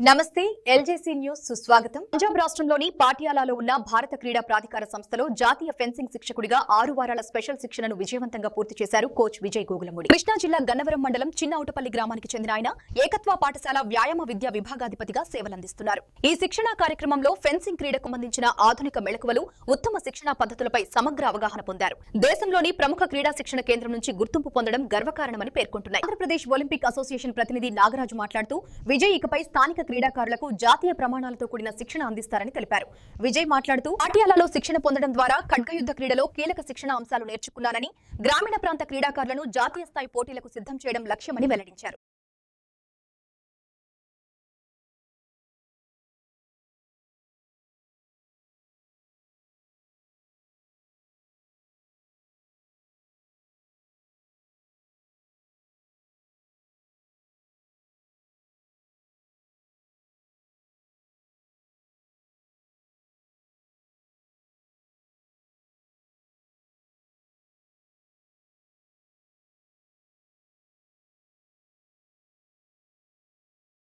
నమస్తే ఎల్జేసీ న్యూస్ సుస్వాగతం. పంజాబ్ రాష్ట్రంలోని పాటియాలాలో ఉన్న భారత క్రీడా ప్రాధికార సంస్థలో జాతీయ ఫెన్సింగ్ శిక్షకుడిగా 6 వారాల స్పెషల్ శిక్షణను విజయవంతంగా పూర్తి చేశారు కోచ్ విజయ్ గోగులమూడి. కృష్ణా జిల్లా గన్నవరం మండలం చిన్నౌటపల్లి గ్రామానికి చెందిన ఆయన ఏకత్వ పాఠశాల వ్యాయామ విద్యా విభాగాధిపతిగా సేవలందిస్తున్నారు. ఈ శిక్షణా కార్యక్రమంలో ఫెన్సింగ్ క్రీడకు సంబంధించిన ఆధునిక మెళకువలు, ఉత్తమ శిక్షణా పద్ధతులపై సమగ్ర అవగాహన పొందారు. దేశంలోని ప్రముఖ క్రీడా శిక్షణ కేంద్రం నుంచి గుర్తింపు పొందడం గర్వకారణమని పేర్కొంటున్నారు. ఆంధ్రప్రదేశ్ ఒలింపిక్ అసోసియేషన్ ప్రతినిధి నాగరాజు మాట్లాడుతూ విజయ్ ఇకపై స్థానిక క్రీడాకారులకు జాతీయ ప్రమాణాలతో కూడిన శిక్షణ అందిస్తారని తెలిపారు. విజయ్ మాట్లాడుతూ పాటియాలాలో శిక్షణ పొందడం ద్వారా ఖడ్గయుద్ధ క్రీడలో కీలక శిక్షణ అంశాలు నేర్చుకున్నానని, గ్రామీణ ప్రాంత క్రీడాకారులను జాతీయ స్థాయి పోటీలకు సిద్ధం చేయడం లక్ష్యమని వెల్లడించారు.